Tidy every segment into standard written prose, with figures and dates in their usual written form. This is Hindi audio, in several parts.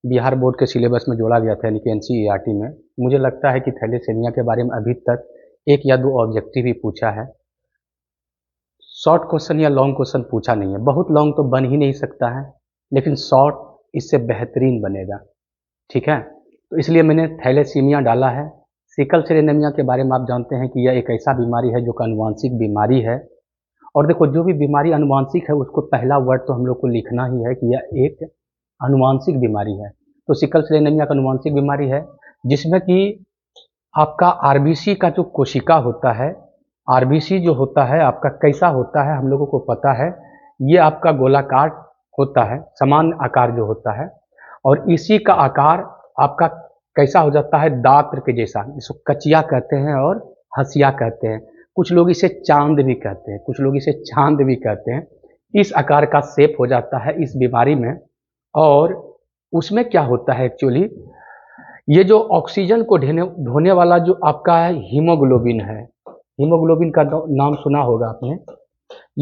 बिहार बोर्ड के सिलेबस में जोड़ा गया था, यानी कि एनसीईआरटी में। मुझे लगता है कि थैलेसीमिया के बारे में अभी तक एक या दो ऑब्जेक्टिव ही पूछा है, शॉर्ट क्वेश्चन या लॉन्ग क्वेश्चन पूछा नहीं है। बहुत लॉन्ग तो बन ही नहीं सकता है, लेकिन शॉर्ट इससे बेहतरीन बनेगा, ठीक है। तो इसलिए मैंने थैलेसीमिया डाला है। सिकल सेल एनीमिया के बारे में आप जानते हैं कि यह एक ऐसा बीमारी है जो कि आनुवंशिक बीमारी है। और देखो, जो भी बीमारी आनुवंशिक है उसको पहला वर्ड तो हम लोग को लिखना ही है कि यह एक आनुवंशिक बीमारी है। तो सिकल सेल एनीमिया एक आनुवंशिक बीमारी है जिसमें कि आपका आरबीसी का जो कोशिका होता है, आरबीसी जो होता है आपका कैसा होता है हम लोगों को पता है। ये आपका गोलाकार होता है, समान आकार जो होता है, और इसी का आकार आपका कैसा हो जाता है, दांत के जैसा। इसको कचिया कहते हैं और हंसिया कहते हैं। कुछ लोग इसे चांद भी कहते हैं, कुछ लोग इसे चांद भी कहते हैं। इस आकार का शेप हो जाता है इस बीमारी में। और उसमें क्या होता है एक्चुअली, ये जो ऑक्सीजन को ढोने वाला जो आपका हीमोग्लोबिन है, हीमोग्लोबिन का नाम सुना होगा आपने।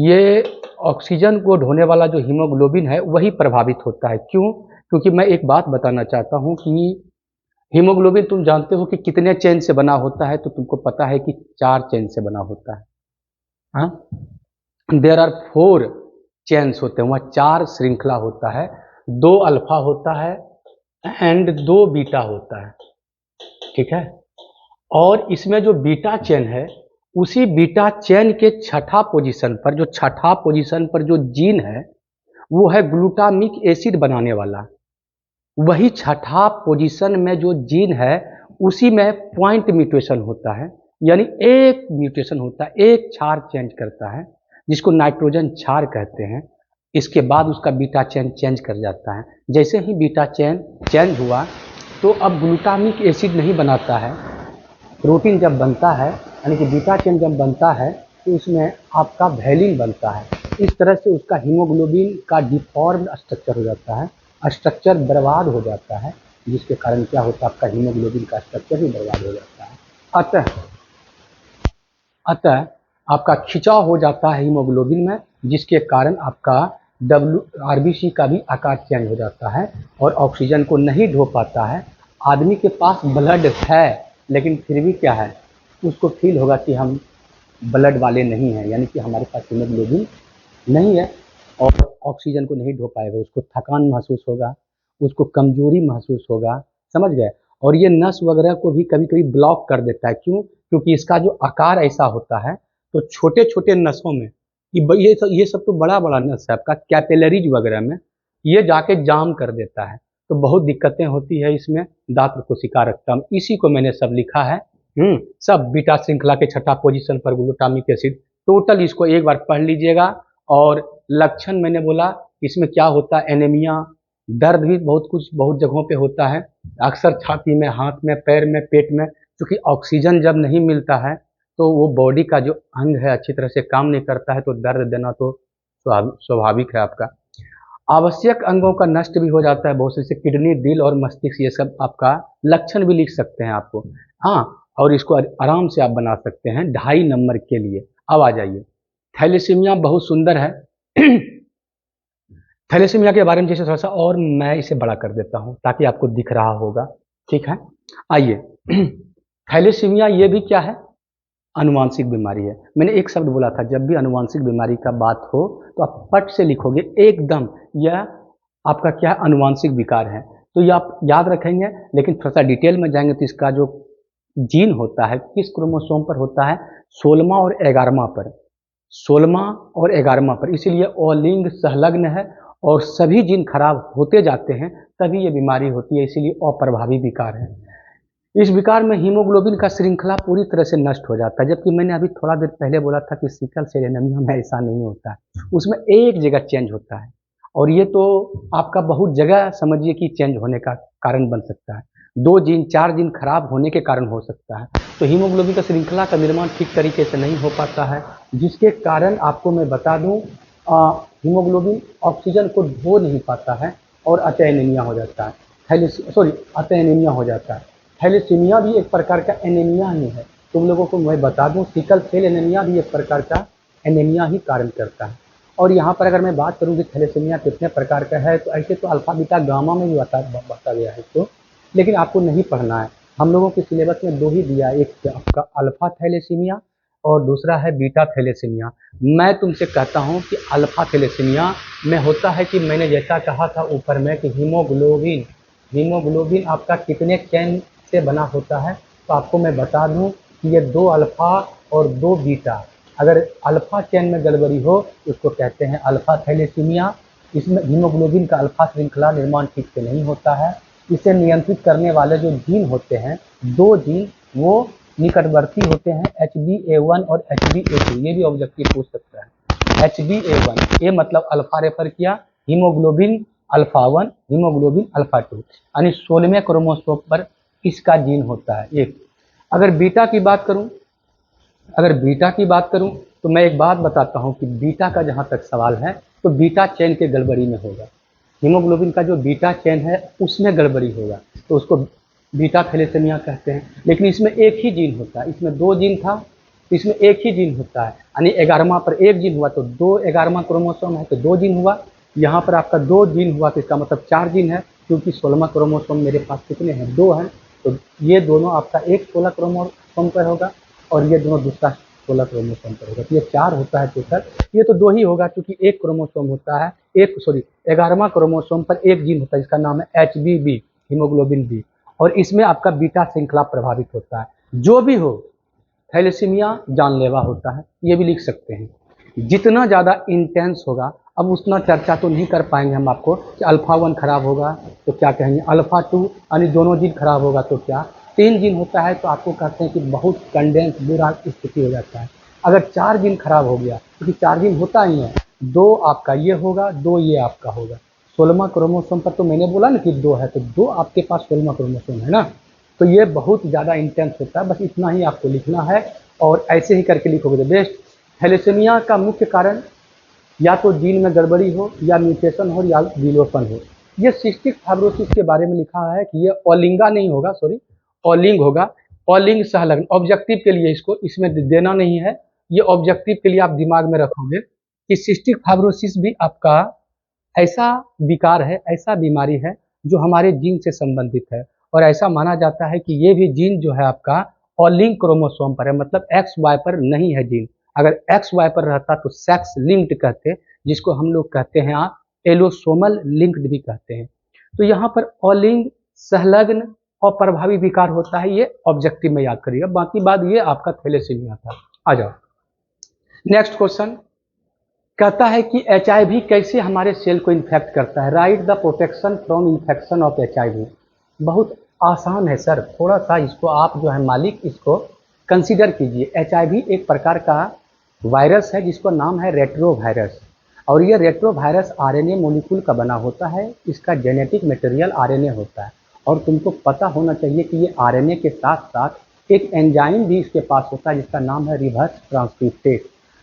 ये ऑक्सीजन को ढोने वाला जो हीमोग्लोबिन है वही प्रभावित होता है। क्यों? क्योंकि मैं एक बात बताना चाहता हूँ कि हीमोग्लोबिन तुम जानते हो कि कितने चेन से बना होता है, तो तुमको पता है कि 4 चेन से बना होता है। हाँ, देयर आर 4 चेन्स होते हैं, वहाँ 4 श्रृंखला होता है। 2 अल्फा होता है एंड 2 बीटा होता है, ठीक है। और इसमें जो बीटा चेन है, उसी बीटा चेन के छठा पोजीशन पर, जो छठा पोजीशन पर जो जीन है वो है ग्लूटामिक एसिड बनाने वाला। वही छठा पोजीशन में जो जीन है उसी में पॉइंट म्यूटेशन होता है, यानी एक म्यूटेशन होता है, एक क्षार चेंज करता है, जिसको नाइट्रोजन क्षार कहते हैं। इसके बाद उसका बीटा चेन चेंज कर जाता है। जैसे ही बीटा चेन चेंज हुआ तो अब ग्लूटामिक एसिड नहीं बनाता है। प्रोटीन जब बनता है, यानी कि बीटा चेन जब बनता है, तो उसमें आपका वैलिन बनता है। इस तरह से उसका हीमोग्लोबिन का डिफॉर्म स्ट्रक्चर हो जाता है, स्ट्रक्चर बर्बाद हो जाता है, जिसके कारण क्या होता है, आपका हीमोग्लोबिन का स्ट्रक्चर भी बर्बाद हो जाता है। अतः आपका खिंचाव हो जाता है हीमोग्लोबिन में, जिसके कारण आपका आरबीसी का भी आकार चेंज हो जाता है और ऑक्सीजन को नहीं ढो पाता है। आदमी के पास ब्लड है, लेकिन फिर भी क्या है, उसको फील होगा कि हम ब्लड वाले नहीं हैं, यानी कि हमारे पास हीमोग्लोबिन नहीं है और ऑक्सीजन को नहीं ढो पाएगा। उसको थकान महसूस होगा, उसको कमजोरी महसूस होगा, समझ गए। और ये नस वगैरह को भी कभी कभी ब्लॉक कर देता है। क्यों? क्योंकि इसका जो आकार ऐसा होता है, तो छोटे छोटे नसों में ये सब तो बड़ा बड़ा नस है आपका, कैपिलरीज वगैरह में ये जाके जाम कर देता है, तो बहुत दिक्कतें होती है इसमें। दांत कोशिका रक्तम, इसी को मैंने सब लिखा है। सब बीटा श्रृंखला के छठा पोजीशन पर ग्लूटामिक एसिड। टोटल इसको एक बार पढ़ लीजिएगा। और लक्षण मैंने बोला, इसमें क्या होता है, एनीमिया, दर्द भी बहुत जगहों पे होता है, अक्सर छाती में, हाथ में, पैर में, पेट में। क्योंकि ऑक्सीजन जब नहीं मिलता है तो वो बॉडी का जो अंग है अच्छी तरह से काम नहीं करता है, तो दर्द देना तो स्वाभाविक है आपका। आवश्यक अंगों का नष्ट भी हो जाता है बहुत से, किडनी, दिल और मस्तिष्क, ये सब आपका लक्षण भी लिख सकते हैं आपको। हाँ, और इसको आराम से आप बना सकते हैं 2.5 नंबर के लिए। अब आ जाइए, थैलेसीमिया बहुत सुंदर है। थैलेसीमिया के बारे में जैसे थोड़ा सा और मैं इसे बड़ा कर देता हूँ ताकि आपको दिख रहा होगा, ठीक है। आइए, थैलेसीमिया ये भी क्या है, आनुवांशिक बीमारी है। मैंने एक शब्द बोला था, जब भी आनुवांशिक बीमारी का बात हो तो आप पट से लिखोगे एकदम, यह आपका क्या है, आनुवांशिक विकार है। तो ये आप याद रखेंगे, लेकिन थोड़ा सा डिटेल में जाएंगे तो इसका जो जीन होता है किस क्रोमोसोम पर होता है, 16वां और 11वां पर, 16वां और 11वां पर। इसीलिए अलिंग संलग्न है और सभी जीन खराब होते जाते हैं, तभी ये बीमारी होती है, इसीलिए अप्रभावी विकार है। इस विकार में हीमोग्लोबिन का श्रृंखला पूरी तरह से नष्ट हो जाता है। जबकि मैंने अभी थोड़ा देर पहले बोला था कि सिकल सेल एनीमिया में ऐसा नहीं होता है, उसमें एक जगह चेंज होता है, और ये तो आपका बहुत जगह समझिए कि चेंज होने का कारण बन सकता है। 2 जीन 4 जीन खराब होने के कारण हो सकता है। तो हीमोग्लोबिन का श्रृंखला का निर्माण ठीक तरीके से नहीं हो पाता है, जिसके कारण आपको मैं बता दूं, हीमोग्लोबिन ऑक्सीजन को ढो नहीं पाता है और अतः एनीमिया हो जाता है। अतः एनीमिया हो जाता है। थैलेसीमिया भी एक प्रकार का एनीमिया ही है। तुम लोगों को मैं बता दूं, सिकल सेल एनीमिया भी एक प्रकार का एनीमिया ही कारण करता है। और यहाँ पर अगर मैं बात करूँ कि थैलेसीमिया कितने प्रकार का है, तो ऐसे तो अल्फा बीटा गामा में भी बता गया है इसको, लेकिन आपको नहीं पढ़ना है। हम लोगों के सिलेबस में दो ही दिया है, एक आपका अल्फा थैलेसीमिया और दूसरा है बीटा थैलेसीमिया। मैं तुमसे कहता हूँ कि अल्फा थैलेसीमिया में होता है कि मैंने जैसा कहा था ऊपर में कि हीमोग्लोबिन हीमोग्लोबिन आपका कितने चैन से बना होता है, तो आपको मैं बता दूं कि ये 2 अल्फा और 2 बीटा। अगर अल्फा चैन में गड़बड़ी हो तो उसको कहते हैं अल्फा थैलेसीमिया। इसमें हीमोग्लोबिन का अल्फा श्रृंखला निर्माण ठीक से नहीं होता है। इसे नियंत्रित करने वाले जो जीन होते हैं, 2 जीन, वो निकटवर्ती होते हैं, HbA1 और HbA2। ये भी ऑब्जेक्टिव पूछ सकता है। HbA1, ए मतलब अल्फा रेफर किया, हीमोग्लोबिन अल्फा 1, हीमोग्लोबिन अल्फा 2, यानी 16वें क्रोमोसोम पर इसका जीन होता है एक। अगर बीटा की बात करूं अगर बीटा की बात करूं तो मैं एक बात बताता हूं कि बीटा का जहां तक सवाल है तो बीटा चेन के गड़बड़ी में होगा। हीमोग्लोबिन का जो बीटा चेन है उसमें गड़बड़ी होगा तो उसको बीटा थैलेसीमिया कहते हैं। लेकिन इसमें एक ही जीन होता है, इसमें 2 जीन था, इसमें एक ही जीन होता है, यानी 11वां पर एक जीन हुआ तो 2 11वां क्रोमोसोम है तो 2 जीन हुआ। यहाँ पर आपका 2 जीन हुआ तो इसका मतलब 4 जीन है, क्योंकि 16वां क्रोमोसोम मेरे पास कितने हैं, 2 हैं। तो ये दोनों आपका एक 16 क्रोमोसोम पर होगा और ये दोनों दूसरा 16 क्रोमोसोम पर होगा, तो ये 4 होता है टोटल। ये तो 2 ही होगा क्योंकि एक क्रोमोसोम होता है, 11वां क्रोमोसोम पर एक जीन होता है, इसका नाम है HBB, हीमोग्लोबिन बी, और इसमें आपका बीटा श्रृंखला प्रभावित होता है। जो भी हो, थैलेसीमिया जानलेवा होता है, ये भी लिख सकते हैं। जितना ज़्यादा इंटेंस होगा, अब उतना चर्चा तो नहीं कर पाएंगे हम आपको कि अल्फा 1 खराब होगा तो क्या कहेंगे, अल्फा 2 यानी दोनों जीन खराब होगा तो क्या, 3 जीन होता है तो आपको कहते हैं कि बहुत कंडेंस बुरा स्थिति हो जाता है। अगर 4 जीन खराब हो गया, क्योंकि 4 जीन होता ही है, 2 आपका ये होगा, 2 ये आपका होगा। 16वां क्रोमोसोम पर तो मैंने बोला ना कि 2 है, तो 2 आपके पास 16वां क्रोमोसोम है ना, तो ये बहुत ज़्यादा इंटेंस होता है। बस इतना ही आपको लिखना है और ऐसे ही करके लिखोगे तो बेस्ट। थैलेसीमिया का मुख्य कारण या तो जीन में गड़बड़ी हो, या म्यूटेशन हो, या विलोपन हो। ये सिस्टिक फाइब्रोसिस के बारे में लिखा है कि ये ओलिंगा नहीं होगा, सॉरी ओलिंग होगा, ओलिंग सहलग्न। ऑब्जेक्टिव के लिए इसको इसमें देना नहीं है, ये ऑब्जेक्टिव के लिए आप दिमाग में रखोगे कि सिस्टिक फाइब्रोसिस भी आपका ऐसा विकार है, ऐसा बीमारी है जो हमारे जीन से संबंधित है। और ऐसा माना जाता है कि ये भी जीन जो है आपका ओलिंग क्रोमोसोम पर है, मतलब एक्स वाई पर नहीं है जीन। अगर एक्स वाई पर रहता तो सेक्स लिंक्ड कहते, जिसको हम लोग कहते हैं एलोसोमल लिंक्ड भी कहते हैं। तो यहाँ पर ओलिंग संलग्न और प्रभावी विकार होता है, ये ऑब्जेक्टिव में याद करिएगा। बाकी बात ये आपका थैलेसीमिया था। आ जाओ नेक्स्ट क्वेश्चन। कहता है कि HIV कैसे हमारे सेल को इन्फेक्ट करता है, right the protection from infection of HIV। बहुत आसान है सर, थोड़ा सा इसको आप जो है मालिक इसको कंसीडर कीजिए। HIV एक प्रकार का वायरस है जिसका नाम है रेट्रोवायरस, और ये रेट्रोवायरस RNA मोलिक्यूल का बना होता है, इसका जेनेटिक मटेरियल RNA होता है। और तुमको पता होना चाहिए कि ये RNA के साथ साथ एक एंजाइम भी इसके पास होता है जिसका नाम है रिवर्स ट्रांसक्रिप्टेज।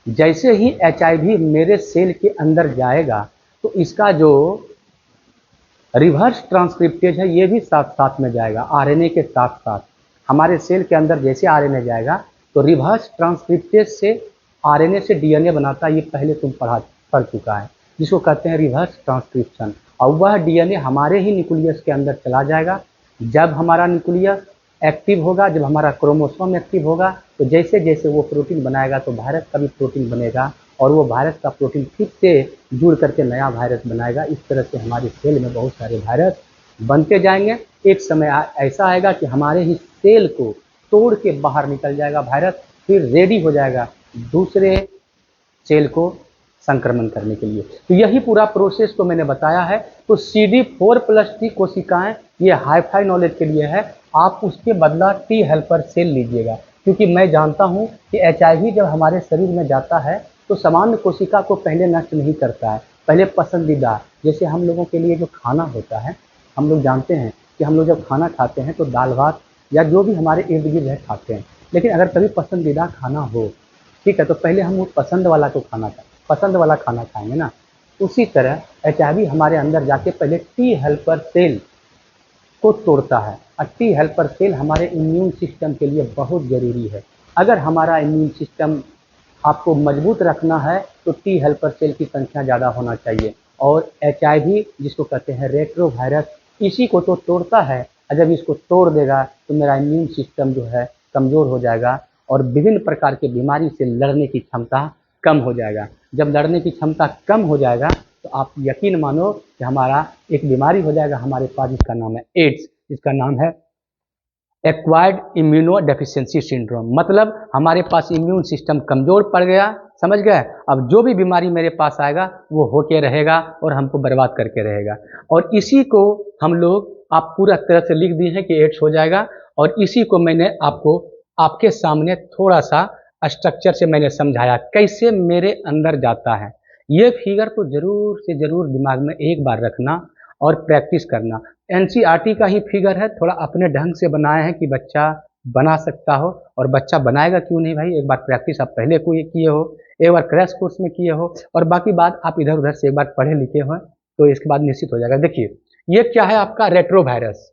जैसे ही HIV मेरे सेल के अंदर जाएगा तो इसका जो रिवर्स ट्रांसक्रिप्टेज है ये भी साथ साथ में जाएगा, RNA के साथ साथ। हमारे सेल के अंदर जैसे RNA जाएगा तो रिवर्स ट्रांसक्रिप्टेज से RNA से DNA बनाता है, ये पहले तुम पढ़ चुका है, जिसको कहते हैं रिवर्स ट्रांसक्रिप्शन। और वह DNA हमारे ही न्यूक्लियस के अंदर चला जाएगा। जब हमारा न्यूक्लियस एक्टिव होगा, जब हमारा क्रोमोसोम एक्टिव होगा, तो जैसे जैसे वो प्रोटीन बनाएगा तो वायरस का भी प्रोटीन बनेगा, और वो वायरस का प्रोटीन फिर से जुड़ करके नया वायरस बनाएगा। इस तरह से हमारे सेल में बहुत सारे वायरस बनते जाएंगे। एक समय ऐसा आएगा कि हमारे ही सेल को तोड़ के बाहर निकल जाएगा वायरस, फिर रेडी हो जाएगा दूसरे सेल को संक्रमण करने के लिए। तो यही पूरा प्रोसेस तो मैंने बताया है। तो CD4+ T कोशिकाएं ये हाईफाई नॉलेज के लिए है, आप उसके बदला T हेल्पर सेल लीजिएगा, क्योंकि मैं जानता हूं कि HIV जब हमारे शरीर में जाता है तो सामान्य कोशिका को पहले नष्ट नहीं करता है, पहले पसंदीदा, जैसे हम लोगों के लिए जो खाना होता है, हम लोग जानते हैं कि हम लोग जब खाना खाते हैं तो दाल भात या जो भी हमारे इर्द गिर्द है खाते हैं, लेकिन अगर कभी पसंदीदा खाना हो, ठीक है, तो पहले हम वो पसंद वाला खाना खाएंगे ना। उसी तरह HIV हमारे अंदर जाके पहले T हेल्पर सेल को तोड़ता है, और T हेल्पर सेल हमारे इम्यून सिस्टम के लिए बहुत ज़रूरी है। अगर हमारा इम्यून सिस्टम आपको मजबूत रखना है तो टी हेल्पर सेल की संख्या ज़्यादा होना चाहिए। और HIV जिसको कहते हैं रेट्रोवायरस, इसी को तो तोड़ता है, और जब इसको तोड़ देगा तो मेरा इम्यून सिस्टम जो है कमज़ोर हो जाएगा और विभिन्न प्रकार के बीमारी से लड़ने की क्षमता कम हो जाएगा। जब लड़ने की क्षमता कम हो जाएगा तो आप यकीन मानो कि हमारा एक बीमारी हो जाएगा हमारे पास, जिसका नाम है एड्स, जिसका नाम है एक्वायर्ड इम्यूनो डेफिशिएंसी सिंड्रोम। मतलब हमारे पास इम्यून सिस्टम कमज़ोर पड़ गया, समझ गए। अब जो भी बीमारी मेरे पास आएगा वो होके रहेगा और हमको बर्बाद करके रहेगा। और इसी को हम लोग, आप पूरा तरह से लिख दिए हैं कि एड्स हो जाएगा, और इसी को मैंने आपको आपके सामने थोड़ा सा स्ट्रक्चर से मैंने समझाया कैसे मेरे अंदर जाता है। ये फिगर तो ज़रूर से ज़रूर दिमाग में एक बार रखना और प्रैक्टिस करना। NCERT का ही फिगर है, थोड़ा अपने ढंग से बनाए हैं कि बच्चा बना सकता हो, और बच्चा बनाएगा क्यों नहीं भाई। एक बार प्रैक्टिस आप पहले को किए हो, एक बार क्रैश कोर्स में किए हो, और बाकी बात आप इधर उधर से एक बार पढ़े लिखे हो, तो इसके बाद निश्चित हो जाएगा। देखिए ये क्या है आपका रेट्रोवायरस।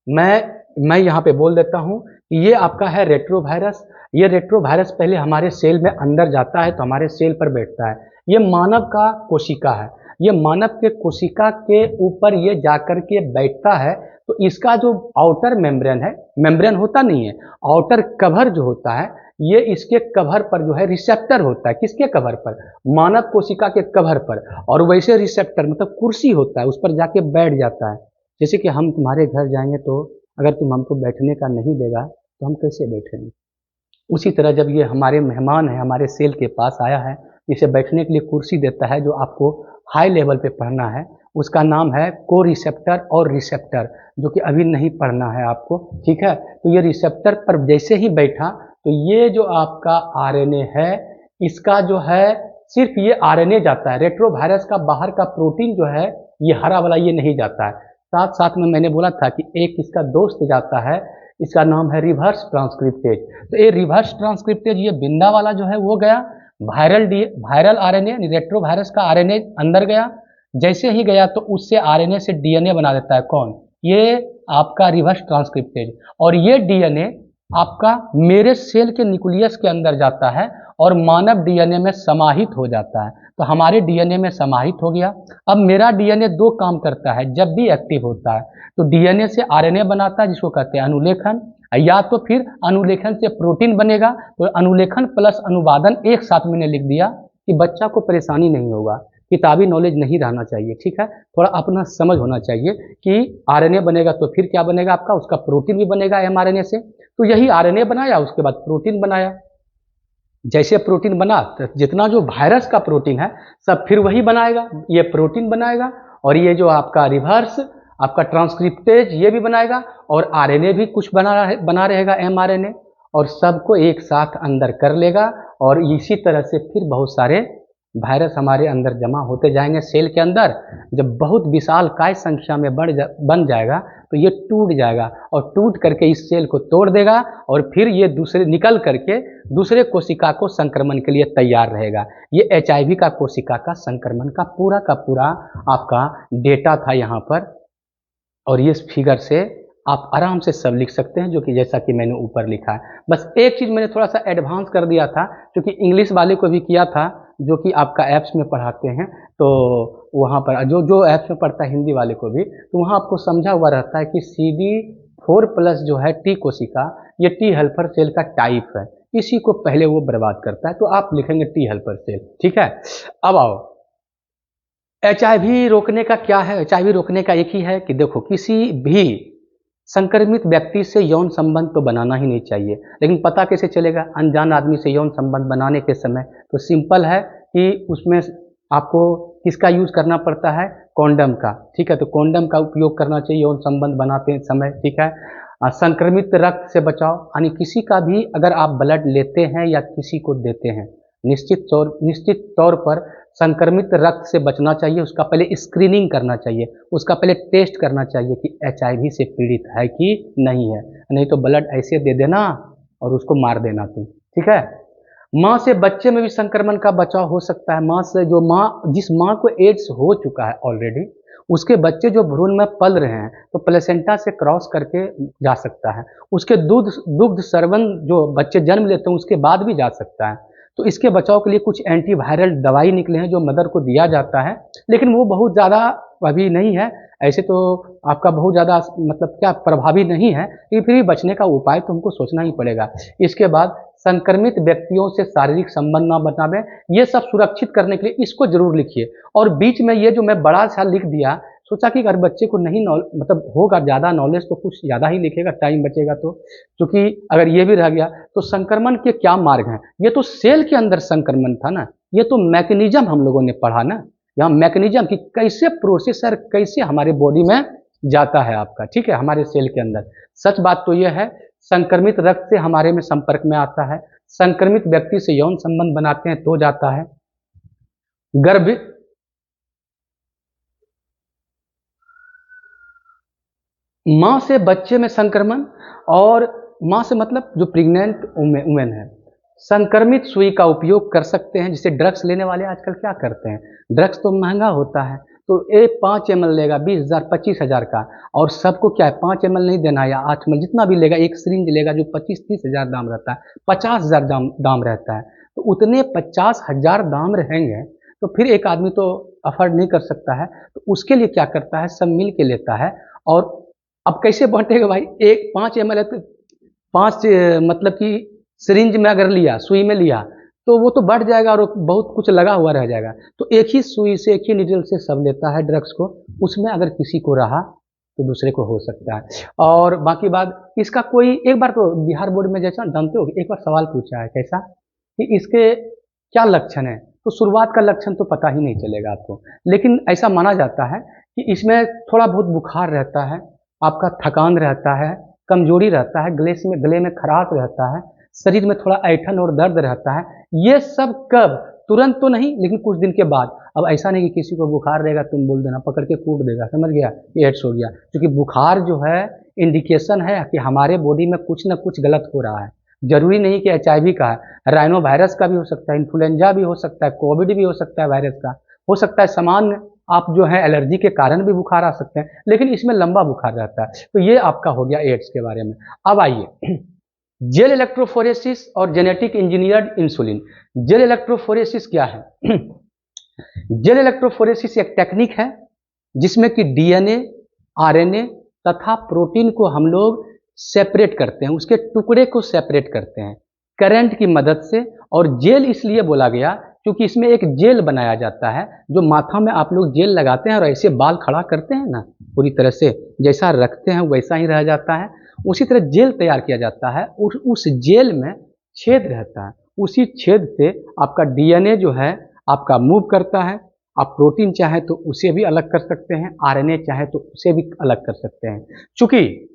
मैं यहाँ पे बोल देता हूँ कि ये आपका है रेट्रोवायरस। ये रेट्रोवायरस पहले हमारे सेल में अंदर जाता है तो हमारे सेल पर बैठता है। ये मानव का कोशिका है, ये मानव के कोशिका के ऊपर ये जाकर के बैठता है। तो इसका जो आउटर मेम्ब्रेन है, मेम्ब्रेन होता नहीं है, आउटर कवर जो होता है, ये इसके कवर पर जो है रिसेप्टर होता है। किसके कवर पर? मानव कोशिका के कवर पर। और वैसे रिसेप्टर मतलब कुर्सी होता है, उस पर जाके बैठ जाता है। जैसे कि हम तुम्हारे घर जाएंगे तो अगर तुम हमको बैठने का नहीं देगा तो हम कैसे बैठेंगे। उसी तरह जब ये हमारे मेहमान है, हमारे सेल के पास आया है, इसे बैठने के लिए कुर्सी देता है। जो आपको हाई लेवल पे पढ़ना है उसका नाम है को रिसेप्टर और रिसेप्टर, जो कि अभी नहीं पढ़ना है आपको, ठीक है। तो ये रिसेप्टर पर जैसे ही बैठा तो ये जो आपका RNA है, इसका जो है सिर्फ ये RNA जाता है। रेट्रोवायरस का बाहर का प्रोटीन जो है ये हरा वाला ये नहीं जाता है। साथ साथ में मैंने बोला था कि एक इसका दोस्त जाता है, इसका नाम है रिवर्स ट्रांसक्रिप्टेज। तो ये रिवर्स ट्रांसक्रिप्टेज, ये बिंदा वाला जो है वो गया, वायरल RNA रेट्रोवायरस का RNA अंदर गया। जैसे ही गया तो उससे RNA से DNA बना देता है। कौन? ये आपका रिवर्स ट्रांसक्रिप्टेज। और ये DNA आपका मेरे सेल के न्यूक्लियस के अंदर जाता है और मानव DNA में समाहित हो जाता है। तो हमारे DNA में समाहित हो गया। अब मेरा DNA दो काम करता है जब भी एक्टिव होता है। तो DNA से RNA बनाता है जिसको कहते हैं अनुलेखन, या तो फिर अनुलेखन से प्रोटीन बनेगा। तो अनुलेखन प्लस अनुवादन एक साथ मैंने लिख दिया कि बच्चा को परेशानी नहीं होगा, किताबी नॉलेज नहीं रहना चाहिए, ठीक है। थोड़ा अपना समझ होना चाहिए कि RNA बनेगा तो फिर क्या बनेगा आपका, उसका प्रोटीन भी बनेगा mRNA से। तो यही RNA बनाया, उसके बाद प्रोटीन बनाया। जैसे प्रोटीन बना तो जितना जो वायरस का प्रोटीन है सब फिर वही बनाएगा, ये प्रोटीन बनाएगा। और ये जो आपका रिवर्स आपका ट्रांसक्रिप्टेज ये भी बनाएगा, और RNA भी कुछ बना रहेगा mRNA, और सबको एक साथ अंदर कर लेगा। और इसी तरह से फिर बहुत सारे वायरस हमारे अंदर जमा होते जाएंगे सेल के अंदर। जब बहुत विशाल काय संख्या में बन जाएगा तो ये टूट जाएगा, और टूट करके इस सेल को तोड़ देगा, और फिर ये दूसरे निकल करके दूसरे कोशिका को संक्रमण के लिए तैयार रहेगा। ये HIV का कोशिका का संक्रमण का पूरा आपका डेटा था यहाँ पर। और इस फिगर से आप आराम से सब लिख सकते हैं, जो कि जैसा कि मैंने ऊपर लिखा है। बस एक चीज़ मैंने थोड़ा सा एडवांस कर दिया था, क्योंकि इंग्लिश वाले को भी किया था, जो कि आपका ऐप्स में पढ़ाते हैं। तो वहाँ पर जो ऐप्स में पढ़ता है हिंदी वाले को भी, तो वहाँ आपको समझा हुआ रहता है कि CD4+ जो है टी कोशिका, ये टी हेल्पर सेल का टाइप है, इसी को पहले वो बर्बाद करता है। तो आप लिखेंगे टी हेल्पर सेल, ठीक है। अब आओ, HIV रोकने का क्या है? HIV रोकने का एक ही है कि देखो, किसी भी संक्रमित व्यक्ति से यौन संबंध तो बनाना ही नहीं चाहिए। लेकिन पता कैसे चलेगा अनजान आदमी से यौन संबंध बनाने के समय? तो सिंपल है कि उसमें आपको किसका यूज करना पड़ता है? कॉन्डम का, ठीक है। तो कॉन्डम का उपयोग करना चाहिए यौन संबंध बनाते समय, ठीक है। संक्रमित रक्त से बचाओ, यानी किसी का भी अगर आप ब्लड लेते हैं या किसी को देते हैं, निश्चित तौर पर संक्रमित रक्त से बचना चाहिए। उसका पहले स्क्रीनिंग करना चाहिए, उसका पहले टेस्ट करना चाहिए कि HIV से पीड़ित है कि नहीं है। नहीं तो ब्लड ऐसे दे देना और उसको मार देना तुम, ठीक है। माँ से बच्चे में भी संक्रमण का बचाव हो सकता है। माँ से जिस माँ को एड्स हो चुका है ऑलरेडी, उसके बच्चे जो भ्रूण में पल रहे हैं तो प्लेसेंटा से क्रॉस करके जा सकता है। उसके दुग्ध स्रवण जो बच्चे जन्म लेते हैं उसके बाद भी जा सकता है। तो इसके बचाव के लिए कुछ एंटीवायरल दवाई निकले हैं जो मदर को दिया जाता है, लेकिन वो बहुत ज़्यादा अभी नहीं है। ऐसे तो आपका बहुत ज़्यादा मतलब क्या प्रभावी नहीं है, लेकिन फिर भी बचने का उपाय तो हमको सोचना ही पड़ेगा। इसके बाद संक्रमित व्यक्तियों से शारीरिक संबंध ना बनावें, ये सब सुरक्षित करने के लिए इसको जरूर लिखिए। और बीच में ये जो मैं बड़ा सा लिख दिया, सोचा कि अगर बच्चे को नहीं मतलब होगा ज़्यादा नॉलेज तो कुछ ज़्यादा ही लिखेगा, टाइम बचेगा तो, क्योंकि अगर ये भी रह गया तो संक्रमण के क्या मार्ग हैं। ये तो सेल के अंदर संक्रमण था ना, ये तो मैकेनिज्म हम लोगों ने पढ़ा ना, यहाँ मैकेनिज्म कि कैसे प्रोसेसर कैसे हमारे बॉडी में जाता है आपका, ठीक है, हमारे सेल के अंदर। सच बात तो यह है, संक्रमित रक्त से हमारे में संपर्क में आता है, संक्रमित व्यक्ति से यौन संबंध बनाते हैं तो जाता है। गर्भ माँ से बच्चे में संक्रमण, और माँ से मतलब जो प्रेग्नेंट वुमेन है, संक्रमित सुई का उपयोग कर सकते हैं। जिसे ड्रग्स लेने वाले आजकल क्या करते हैं, ड्रग्स तो महंगा होता है, तो 5 ml लेगा 20,000 25,000 का, और सबको क्या है 5 ml नहीं देना है या 8 ml जितना भी लेगा, एक सिरिंज लेगा जो 25-30 हज़ार दाम रहता है, 50,000 दाम रहता है। तो उतने 50,000 दाम रहेंगे तो फिर एक आदमी तो अफोर्ड नहीं कर सकता है, तो उसके लिए क्या करता है, सब मिल के लेता है। और अब कैसे बांटेगा भाई, एक 5 ml है तो 5 मतलब कि सिरिंज में अगर लिया, सुई में लिया तो वो तो बढ़ जाएगा और बहुत कुछ लगा हुआ रह जाएगा। तो एक ही सुई से एक ही निडल से सब लेता है ड्रग्स को, उसमें अगर किसी को रहा तो दूसरे को हो सकता है। और बाकी बात इसका कोई, एक बार तो बिहार बोर्ड में जैसा जानते हो एक बार सवाल पूछा है कैसा कि इसके क्या लक्षण है, तो शुरुआत का लक्षण तो पता ही नहीं चलेगा आपको, लेकिन ऐसा माना जाता है कि इसमें थोड़ा बहुत बुखार रहता है, आपका थकान रहता है, कमजोरी रहता है, गले में खराश रहता है, शरीर में थोड़ा ऐंठन और दर्द रहता है। ये सब कब, तुरंत तो नहीं लेकिन कुछ दिन के बाद। अब ऐसा नहीं कि किसी को बुखार रहेगा तुम बोल देना पकड़ के कूट देगा, समझ गया, ये एड्स हो गया, क्योंकि बुखार जो है इंडिकेशन है कि हमारे बॉडी में कुछ ना कुछ गलत हो रहा है। जरूरी नहीं कि HIV का है, राइनो वायरस का भी हो सकता है, इन्फ्लुएंजा भी हो सकता है, कोविड भी हो सकता है, वायरस का हो सकता है, सामान्य आप जो है एलर्जी के कारण भी बुखार आ सकते हैं, लेकिन इसमें लंबा बुखार रहता है। तो ये आपका हो गया एड्स के बारे में। अब आइए जेल इलेक्ट्रोफोरेसिस और genetic engineered insulin. Gel electrophoresis क्या है? जेल इलेक्ट्रोफोरेसिस एक टेक्निक है जिसमें कि DNA, RNA तथा प्रोटीन को हम लोग सेपरेट करते हैं, उसके टुकड़े को सेपरेट करते हैं करंट की मदद से। और जेल इसलिए बोला गया क्योंकि इसमें एक जेल बनाया जाता है, जो माथा में आप लोग जेल लगाते हैं और ऐसे बाल खड़ा करते हैं ना, पूरी तरह से जैसा रखते हैं वैसा ही रह जाता है, उसी तरह जेल तैयार किया जाता है। उस जेल में छेद रहता है, उसी छेद से आपका DNA जो है आपका मूव करता है। आप प्रोटीन चाहे तो उसे भी अलग कर सकते हैं, RNA चाहे तो उसे भी अलग कर सकते हैं। चूंकि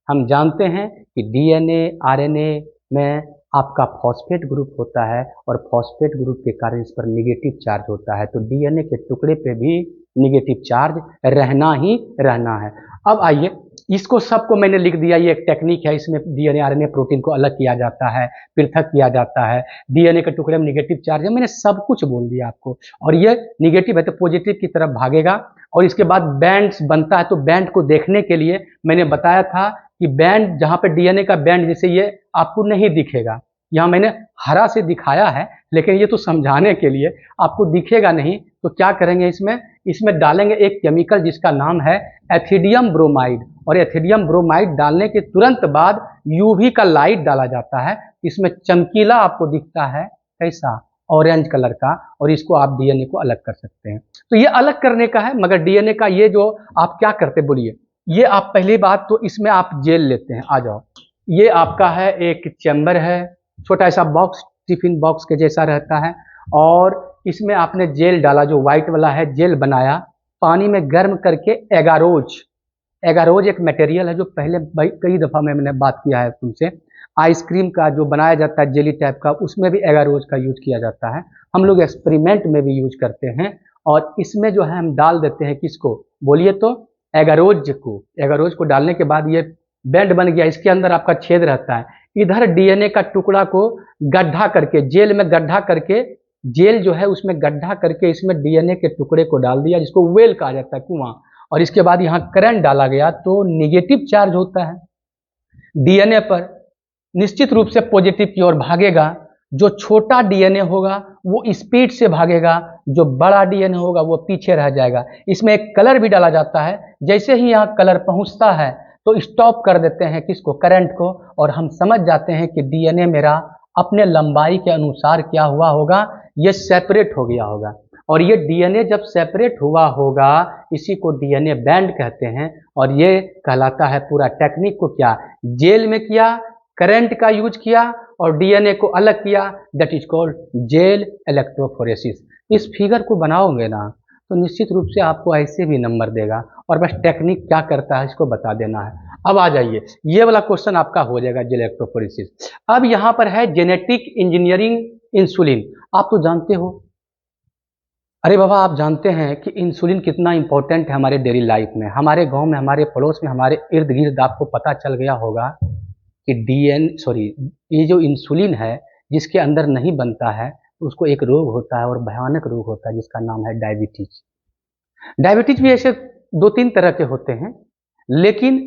हम जानते हैं कि DNA, RNA में आपका फॉस्फेट ग्रुप होता है और फॉस्फेट ग्रुप के कारण इस पर निगेटिव चार्ज होता है, तो DNA के टुकड़े पे भी निगेटिव चार्ज रहना ही रहना है। अब आइए, इसको सबको मैंने लिख दिया, ये एक टेक्निक है, इसमें DNA, RNA प्रोटीन को अलग किया जाता है, पृथक किया जाता है, DNA के टुकड़े में निगेटिव चार्ज है, मैंने सब कुछ बोल दिया आपको। और ये निगेटिव है तो पॉजिटिव की तरफ भागेगा। और इसके बाद बैंड्स बनता है, तो बैंड को देखने के लिए मैंने बताया था कि बैंड जहाँ पे DNA का बैंड, जैसे ये आपको नहीं दिखेगा, यहाँ मैंने हरा से दिखाया है, लेकिन ये तो समझाने के लिए, आपको दिखेगा नहीं तो क्या करेंगे, इसमें डालेंगे एक केमिकल जिसका नाम है एथिडियम ब्रोमाइड। और एथिडियम ब्रोमाइड डालने के तुरंत बाद UV का लाइट डाला जाता है, इसमें चमकीला आपको दिखता है कैसा, ऑरेंज कलर का, और इसको आप DNA को अलग कर सकते हैं। तो ये अलग करने का है, मगर DNA का ये जो आप क्या करते बोलिए, ये आप पहली बात तो इसमें आप जेल लेते हैं, आ जाओ, ये आपका है एक चैम्बर है, छोटा सा बॉक्स, टिफिन बॉक्स के जैसा रहता है, और इसमें आपने जेल डाला, जो व्हाइट वाला है जेल बनाया, पानी में गर्म करके एगारोज एक मटेरियल है जो पहले कई दफ़ा मैंने बात किया है तुमसे, आइसक्रीम का जो बनाया जाता है जेली टाइप का, उसमें भी एगारोज का यूज किया जाता है, हम लोग एक्सपेरिमेंट में भी यूज करते हैं। और इसमें जो है हम डाल देते हैं किसको बोलिए, तो एगारोज को डालने के बाद ये बैंड बन गया, इसके अंदर आपका छेद रहता है, इधर DNA का टुकड़ा को गड्ढा करके, जेल में गड्ढा करके, जेल जो है उसमें गड्ढा करके इसमें DNA के टुकड़े को डाल दिया, जिसको वेल कहा जाता है, कुआं। और इसके बाद यहाँ करंट डाला गया तो निगेटिव चार्ज होता है DNA पर, निश्चित रूप से पॉजिटिव की ओर भागेगा। जो छोटा डीएनए होगा वो स्पीड से भागेगा, जो बड़ा डीएनए होगा वो पीछे रह जाएगा। इसमें एक कलर भी डाला जाता है, जैसे ही यहाँ कलर पहुँचता है तो स्टॉप कर देते हैं किसको, करंट को, और हम समझ जाते हैं कि डीएनए मेरा अपने लंबाई के अनुसार क्या हुआ होगा, ये सेपरेट हो गया होगा। और ये डीएनए जब सेपरेट हुआ होगा, इसी को डीएनए बैंड कहते हैं। और ये कहलाता है, पूरा टेक्निक को क्या जेल में किया, करंट का यूज किया और डीएनए को अलग किया, that is called gel electrophoresis. इस फिगर को बनाओगे ना तो निश्चित रूप से आपको ऐसे भी नंबर देगा, और बस टेक्निक क्या करता है इसको बता देना है। अब आ जाइए, ये वाला क्वेश्चन आपका हो जाएगा जेल इलेक्ट्रोफोरेसिस। अब यहाँ पर है जेनेटिक इंजीनियरिंग इंसुलिन। आप तो जानते हो, अरे बाबा आप जानते हैं कि इंसुलिन कितना इंपॉर्टेंट है हमारे डेली लाइफ में, हमारे गांव में, हमारे पड़ोस में, हमारे इर्द गिर्द आपको पता चल गया होगा कि ये जो इंसुलिन है जिसके अंदर नहीं बनता है, उसको एक रोग होता है और भयानक रोग होता है जिसका नाम है डायबिटीज। डायबिटीज भी ऐसे 2-3 तरह के होते हैं, लेकिन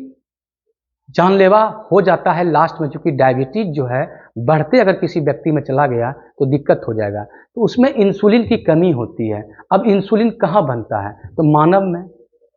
जानलेवा हो जाता है लास्ट में, क्योंकि डायबिटीज जो है बढ़ते अगर किसी व्यक्ति में चला गया तो दिक्कत हो जाएगा, तो उसमें इंसुलिन की कमी होती है। अब इंसुलिन कहाँ बनता है, तो मानव में,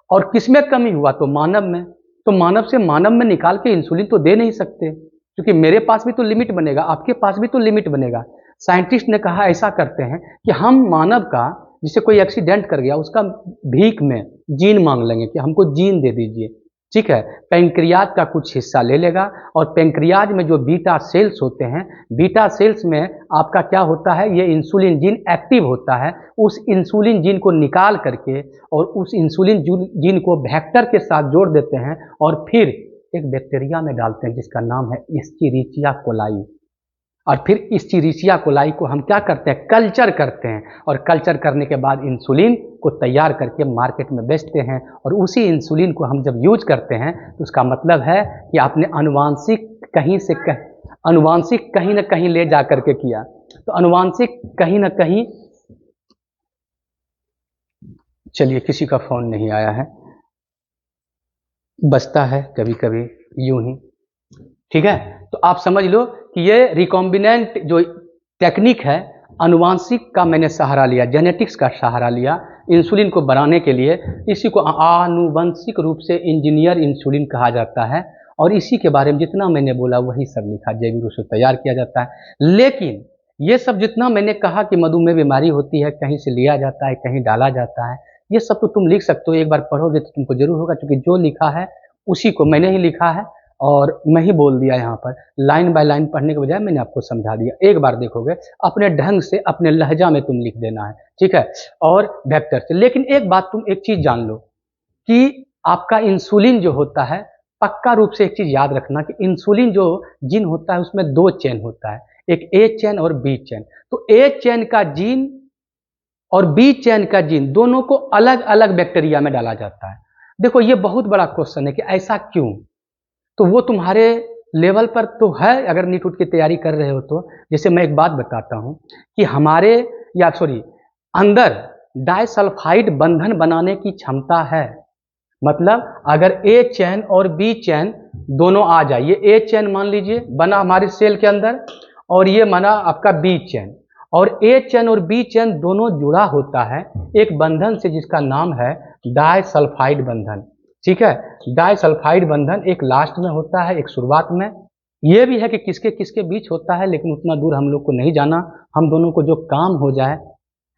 और किसमें कमी हुआ तो मानव में। तो मानव से मानव में निकाल के इंसुलिन तो दे नहीं सकते, क्योंकि मेरे पास भी तो लिमिट बनेगा, आपके पास भी तो लिमिट बनेगा। साइंटिस्ट ने कहा ऐसा करते हैं कि हम मानव का, जिसे कोई एक्सीडेंट कर गया, उसका भीख में जीन मांग लेंगे कि हमको जीन दे दीजिए, ठीक है। पेंक्रियाज का कुछ हिस्सा ले लेगा, और पेंक्रियाज में जो बीटा सेल्स होते हैं, बीटा सेल्स में आपका क्या होता है, ये इंसुलिन जीन एक्टिव होता है। उस इंसुलिन जीन को निकाल करके और उस इंसुलिन जीन को वेक्टर के साथ जोड़ देते हैं, और फिर एक बैक्टीरिया में डालते हैं जिसका नाम है एस्चेरिचिया कोलाई। और फिर एस्चेरिचिया कोलाई को हम क्या करते हैं, कल्चर करते हैं, और कल्चर करने के बाद इंसुलिन को तैयार करके मार्केट में बेचते हैं। और उसी इंसुलिन को हम जब यूज करते हैं तो उसका मतलब है कि आपने अनुवांशिक कहीं ना कहीं ले जा करके किया, तो अनुवांशिक कहीं ना कहीं, चलिए किसी का फोन नहीं आया है, बचता है कभी कभी यूं ही, ठीक है। तो आप समझ लो कि ये रिकॉम्बिनेंट जो टेक्निक है, अनुवांशिक का मैंने सहारा लिया, जेनेटिक्स का सहारा लिया इंसुलिन को बनाने के लिए। इसी को आनुवंशिक रूप से इंजीनियर इंसुलिन कहा जाता है, और इसी के बारे में जितना मैंने बोला वही सब लिखा, जैविक रूप से तैयार किया जाता है। लेकिन ये सब जितना मैंने कहा कि मधुमेह बीमारी होती है, कहीं से लिया जाता है, कहीं डाला जाता है, ये सब तो तुम लिख सकते हो, एक बार पढ़ोगे तो तुमको जरूर होगा, क्योंकि जो लिखा है उसी को मैंने ही लिखा है और मैं ही बोल दिया। यहाँ पर लाइन बाय लाइन पढ़ने के बजाय मैंने आपको समझा दिया, एक बार देखोगे अपने ढंग से, अपने लहजा में तुम लिख देना है, ठीक है, और वेक्टर से। लेकिन एक बात तुम एक चीज जान लो कि आपका इंसुलिन जो होता है, पक्का रूप से एक चीज याद रखना कि इंसुलिन जो जीन होता है उसमें 2 चेन होता है, एक ए चेन और बी चेन। तो ए चेन का जीन और बी चेन का जीन दोनों को अलग अलग बैक्टीरिया में डाला जाता है। देखो ये बहुत बड़ा क्वेश्चन है कि ऐसा क्यों, तो वो तुम्हारे लेवल पर तो है, अगर नीट उट की तैयारी कर रहे हो तो। जैसे मैं एक बात बताता हूँ कि हमारे अंदर डाइसल्फाइड बंधन बनाने की क्षमता है। मतलब अगर ए चेन और बी चेन दोनों आ जाए, ये ए चेन मान लीजिए बना हमारे सेल के अंदर, और ये बना आपका बी चेन, और ए चेन और बी चेन दोनों जुड़ा होता है एक बंधन से जिसका नाम है डाइसल्फाइड बंधन, ठीक है। डाइसल्फाइड बंधन एक लास्ट में होता है, एक शुरुआत में। ये भी है कि किसके किसके बीच होता है, लेकिन उतना दूर हम लोग को नहीं जाना। हम दोनों को जो काम हो जाए,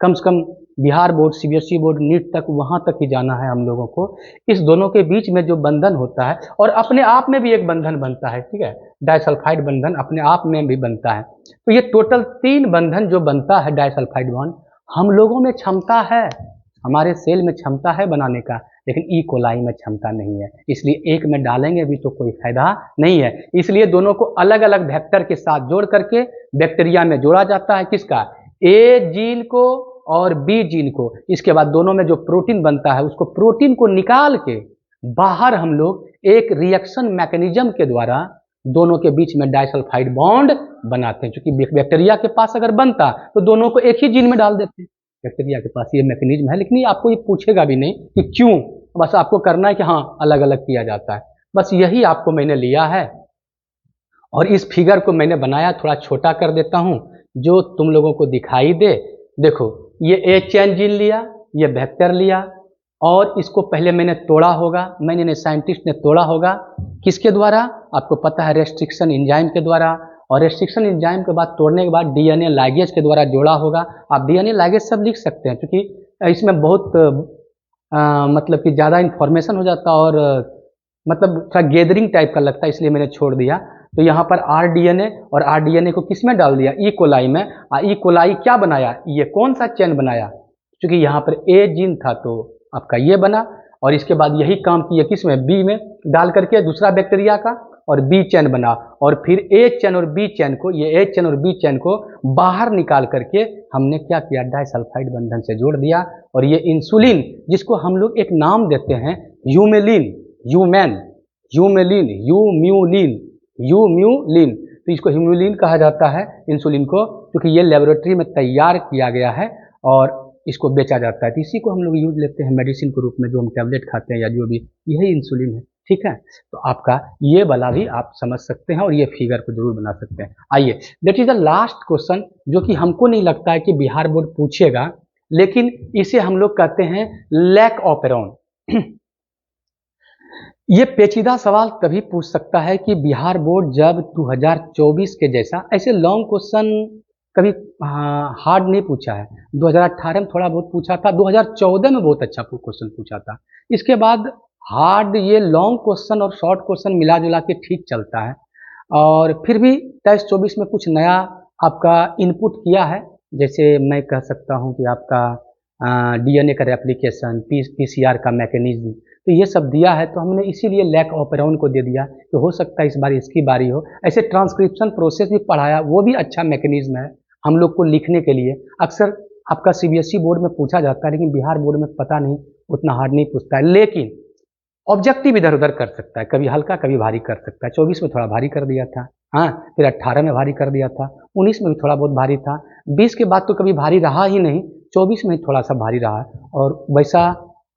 कम से कम Bihar board, CBSE board, NEET तक, वहां तक ही जाना है हम लोगों को। इस दोनों के बीच में जो बंधन होता है, और अपने आप में भी एक बंधन बनता है, ठीक है, डाइसल्फाइड बंधन अपने आप में भी बनता है। तो ये टोटल 3 बंधन जो बनता है डाइसल्फाइड बॉन्ड, हम लोगों में क्षमता है, हमारे सेल में क्षमता है बनाने का, लेकिन ई कोलाई में क्षमता नहीं है। इसलिए एक में डालेंगे भी तो कोई फायदा नहीं है। इसलिए दोनों को अलग अलग वेक्टर के साथ जोड़ करके बैक्टीरिया में जोड़ा जाता है, किसका, ए जीन को और बी जीन को। इसके बाद दोनों में जो प्रोटीन बनता है, उसको प्रोटीन को निकाल के बाहर हम लोग एक रिएक्शन मैकेनिज्म के द्वारा दोनों के बीच में डाइसल्फाइड बॉन्ड बनाते हैं। क्योंकि बैक्टीरिया के पास अगर बनता तो दोनों को एक ही जीन में डाल देते, बैक्टीरिया के पास ये मैकेनिज्म है। लेकिन ये आपको ये पूछेगा भी नहीं कि क्यों, बस आपको करना है कि हाँ अलग अलग किया जाता है, बस यही आपको मैंने लिया है। और इस फिगर को मैंने बनाया, थोड़ा छोटा कर देता हूँ, जो तुम लोगों को दिखाई दे। देखो, ये ए चैन जीन लिया, ये वेक्टर लिया, और इसको पहले मैंने तोड़ा होगा, मैंने नहीं, साइंटिस्ट ने तोड़ा होगा। किसके द्वारा? आपको पता है, रेस्ट्रिक्शन एंजाइम के द्वारा। और रेस्ट्रिक्शन एंजाइम के बाद तोड़ने के बाद डीएनए लाइगेज के द्वारा जोड़ा होगा। आप डीएनए लाइगेज सब लिख सकते हैं, क्योंकि इसमें बहुत मतलब कि ज़्यादा इन्फॉर्मेशन हो जाता और मतलब थोड़ा गैदरिंग टाइप का लगता है, इसलिए मैंने छोड़ दिया। तो यहाँ पर आर डीएनए, और आर डीएनए को किस में डाल दिया? ई कोलाई में। ई कोलाई क्या बनाया? ये कौन सा चेन बनाया? क्योंकि यहाँ पर ए जीन था तो आपका ये बना, और इसके बाद यही काम किया किस में? बी में डाल करके दूसरा बैक्टीरिया का, और बी चेन बना। और फिर ए चेन और बी चेन को, ये ए चेन और बी चेन को बाहर निकाल करके हमने क्या किया? डाइसल्फाइड बंधन से जोड़ दिया। और ये इंसुलिन, जिसको हम लोग एक नाम देते हैं ह्यूमेलिन, ह्यूमैन, ह्यूमेलिन, ह्यूम्यूलिन, ह्यूम्यूलिन, तो इसको ह्यूम्यूलिन कहा जाता है इंसुलिन को, क्योंकि ये लेबोरेटरी में तैयार किया गया है और इसको बेचा जाता है। तो इसी को हम लोग यूज लेते हैं मेडिसिन के रूप में, जो हम टैबलेट खाते हैं या जो भी, यही इंसुलिन है। ठीक है, तो आपका ये वाला भी आप समझ सकते हैं और ये फिगर को जरूर बना सकते हैं। आइए, that is the last question, जो कि हमको नहीं लगता है कि बिहार बोर्ड पूछेगा, लेकिन इसे हम लोग कहते हैं लैक ऑपेरॉन। ये पेचीदा सवाल तभी पूछ सकता है कि बिहार बोर्ड जब 2024 के जैसा ऐसे लॉन्ग क्वेश्चन कभी हार्ड नहीं पूछा है। 2018 में थोड़ा बहुत पूछा था, 2014 में बहुत अच्छा क्वेश्चन पूछा था। इसके बाद हार्ड ये लॉन्ग क्वेश्चन और शॉर्ट क्वेश्चन मिला जुला के ठीक चलता है। और फिर भी 23-24 में कुछ नया आपका इनपुट किया है, जैसे मैं कह सकता हूँ कि आपका डीएनए का रेप्लिकेशन, पीसीआर का मैकेनिज्म, तो ये सब दिया है। तो हमने इसीलिए लैक ऑपेरॉन को दे दिया कि हो सकता है इस बार इसकी बारी हो। ऐसे ट्रांसक्रिप्शन प्रोसेस भी पढ़ाया, वो भी अच्छा मैकेनिज्म है हम लोग को लिखने के लिए। अक्सर आपका सीबीएसई बोर्ड में पूछा जाता है, लेकिन बिहार बोर्ड में पता नहीं उतना हार्ड नहीं पूछता है, लेकिन ऑब्जेक्टिव इधर उधर कर सकता है, कभी हल्का कभी भारी कर सकता है। 24 में थोड़ा भारी कर दिया था, हाँ, फिर 18 में भारी कर दिया था, 19 में भी थोड़ा बहुत भारी था, 20 के बाद तो कभी भारी रहा ही नहीं, 24 में ही थोड़ा सा भारी रहा। और वैसा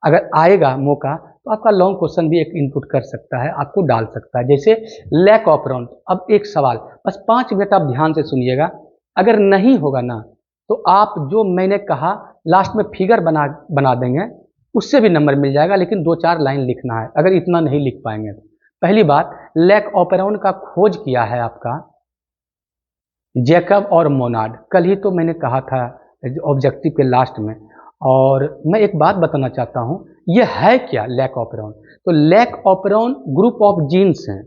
अगर आएगा मौका तो आपका लॉन्ग क्वेश्चन भी एक इनपुट कर सकता है, आपको डाल सकता है, जैसे लैक ऑपेरॉन। अब एक सवाल, बस 5 मिनट आप ध्यान से सुनिएगा। अगर नहीं होगा ना, तो आप जो मैंने कहा लास्ट में फिगर बना देंगे, उससे भी नंबर मिल जाएगा, लेकिन 2-4 लाइन लिखना है, अगर इतना नहीं लिख पाएंगे तो। पहली बात, लैक ऑपेरॉन का खोज किया है आपका जैकब और मोनार्ड। कल ही तो मैंने कहा था ऑब्जेक्टिव के लास्ट में। और मैं एक बात बताना चाहता हूँ, ये है क्या लैक ऑपेरॉन? तो lac operon group of genes हैं।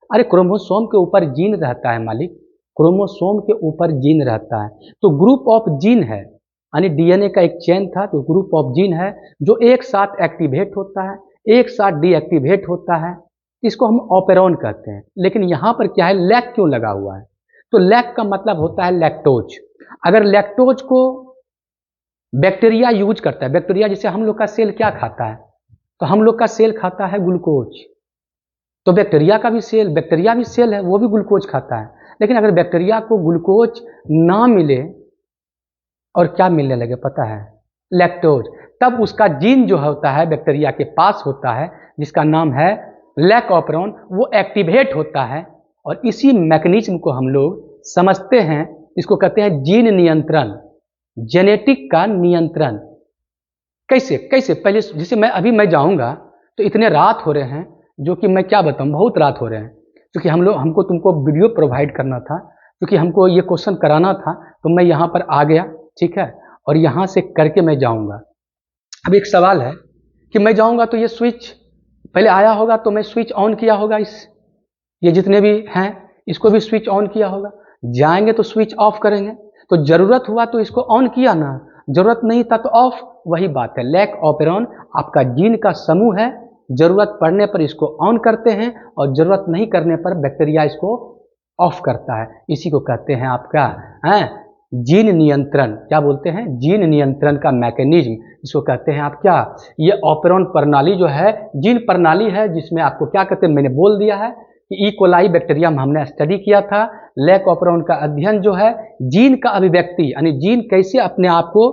अरे क्रोमोसोम के ऊपर जीन रहता है मालिक, क्रोमोसोम के ऊपर जीन रहता है, तो ग्रुप ऑफ जीन है, यानी डीएनए का एक चेन था, तो ग्रुप ऑफ जीन है जो एक साथ एक्टिवेट होता है, एक साथ डीएक्टिवेट होता है, इसको हम ऑपेरॉन कहते हैं। लेकिन यहाँ पर क्या है, लैक क्यों लगा हुआ है? तो लैक का मतलब होता है लैक्टोज। अगर लैक्टोज को बैक्टीरिया यूज करता है, बैक्टीरिया जैसे हम लोग का सेल क्या खाता है, तो हम लोग का सेल खाता है ग्लूकोज, तो बैक्टीरिया भी सेल है, वो भी ग्लूकोज खाता है। लेकिन अगर बैक्टीरिया को ग्लूकोज ना मिले और क्या मिलने लगे पता है? लैक्टोज, तब उसका जीन जो होता है बैक्टीरिया के पास होता है, जिसका नाम है लैक ऑपेरॉन, वो एक्टिवेट होता है। और इसी मैकेनिज्म को हम लोग समझते हैं, इसको कहते हैं जीन नियंत्रण, जेनेटिक का नियंत्रण। कैसे कैसे? पहले जैसे मैं जाऊंगा तो इतने रात हो रहे हैं, जो कि मैं क्या बताऊं, बहुत रात हो रहे हैं, क्योंकि हमको तुमको वीडियो प्रोवाइड करना था, क्योंकि हमको ये क्वेश्चन कराना था, तो मैं यहाँ पर आ गया, ठीक है, और यहाँ से करके मैं जाऊंगा। अब एक सवाल है कि मैं जाऊंगा तो ये स्विच पहले आया होगा, तो मैं स्विच ऑन किया होगा, ये जितने भी हैं इसको भी स्विच ऑन किया होगा। जाएंगे तो स्विच ऑफ करेंगे, तो जरूरत हुआ तो इसको ऑन किया ना, जरूरत नहीं था तो ऑफ। वही बात है, लैक ऑपेरॉन आपका जीन का समूह है, जरूरत पड़ने पर इसको ऑन करते हैं और जरूरत नहीं करने पर बैक्टीरिया इसको ऑफ करता है। इसी को कहते हैं आपका जीन नियंत्रण। क्या बोलते हैं? जीन नियंत्रण का मैकेनिज्म, इसको कहते हैं आप क्या, ये ऑपेरॉन प्रणाली जो है जीन प्रणाली है, जिसमें आपको क्या कहते हैं, मैंने बोल दिया है कि ई कोलाई बैक्टीरियम हमने स्टडी किया था। लैक ऑपेरॉन का अध्ययन जो है जीन का अभिव्यक्ति, यानी जीन कैसे अपने आप को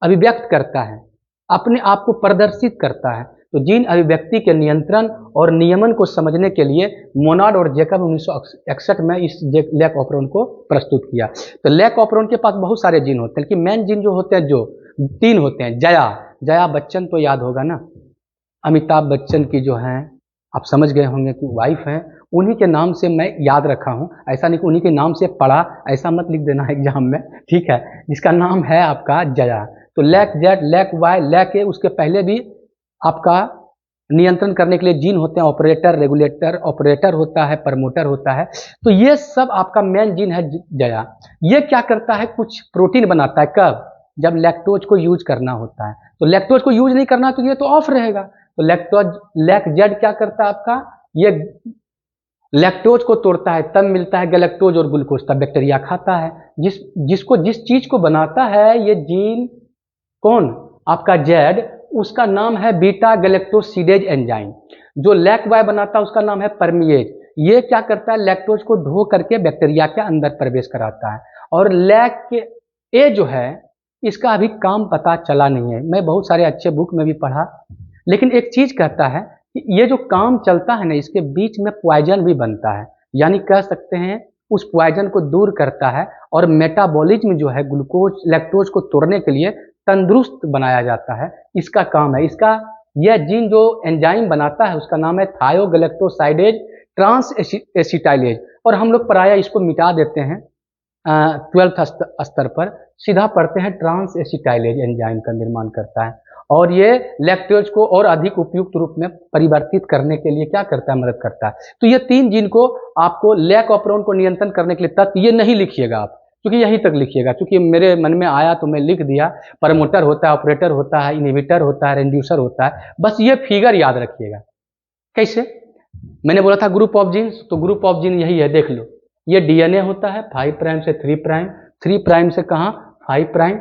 अभिव्यक्त करता है, अपने आप को प्रदर्शित करता है, तो जीन अभिव्यक्ति के नियंत्रण और नियमन को समझने के लिए मोनाड और जेकब 1961 में इस लैक ऑपरेन को प्रस्तुत किया। तो लैक ऑपरेन के पास बहुत सारे जीन होते हैं, लेकिन मेन जीन जो होते हैं जो 3 होते हैं। जया बच्चन तो याद होगा ना, अमिताभ बच्चन की जो हैं, आप समझ गए होंगे कि वाइफ हैं, उन्हीं के नाम से मैं याद रखा हूं, ऐसा नहीं कि उन्हीं के नाम से पढ़ा, ऐसा मत लिख देना एग्जाम में, ठीक है। जिसका नाम है आपका जया। तो लैक जेड, लैक वाई, लैक ए, उसके पहले भी आपका नियंत्रण करने के लिए जीन होते हैं, ऑपरेटर, रेगुलेटर, ऑपरेटर होता है, प्रमोटर होता है। तो ये सब आपका मेन जीन है जया। ये क्या करता है, कुछ प्रोटीन बनाता है। कब? जब लैक्टोज को यूज करना होता है। तो लैक्टोज को यूज नहीं करना तो ये तो ऑफ रहेगा। तो लैक जेड क्या करता है आपका, ये लैक्टोज को तोड़ता है, तब मिलता है गैलेक्टोज और ग्लूकोज, तब बैक्टीरिया खाता है। जिस चीज को बनाता है ये जीन, कौन? आपका जेड, उसका नाम है बीटा गैलेक्टोसिडेज एंजाइम। जो लैक वाई बनाता है उसका नाम है परमिएज। ये क्या करता है, लैक्टोज को धो करके बैक्टीरिया के अंदर प्रवेश कराता है। और लैक के ए जो है, इसका अभी काम पता चला नहीं है, मैं बहुत सारे अच्छे बुक में भी पढ़ा, लेकिन एक चीज कहता है कि ये जो काम चलता है ना, इसके बीच में पॉइजन भी बनता है, यानी कह सकते हैं उस पॉइजन को दूर करता है और मेटाबॉलिज्म जो है ग्लूकोज लैक्टोज को तोड़ने के लिए तंदुरुस्त बनाया जाता है। इसका काम है। इसका यह जीन जो एंजाइम बनाता है उसका नाम है थायोगैलेक्टोसाइडेज ट्रांस एसिटाइलेज। और हम लोग प्रायः इसको मिटा देते हैं 12th स्तर पर, सीधा पढ़ते हैं ट्रांस एसिटाइलेज एंजाइम का निर्माण करता है। और ये लैक्टोज को और अधिक उपयुक्त रूप में परिवर्तित करने के लिए क्या करता है, मदद करता है। तो ये 3 जीन को आपको लैक ऑपरेन को नियंत्रण करने के लिए तत्व ये नहीं लिखिएगा आप, क्योंकि यहीं तक लिखिएगा, क्योंकि मेरे मन में आया तो मैं लिख दिया। प्रमोटर होता है, ऑपरेटर होता है, इनहिबिटर होता है, रेंड्यूसर होता है, बस ये फिगर याद रखिएगा। कैसे? मैंने बोला था ग्रुप ऑफ जीन्स, तो ग्रुप ऑफ जीन यही है, देख लो। ये डीएनए होता है 5 प्राइम से 3 प्राइम, 3 प्राइम से कहाँ 5 प्राइम।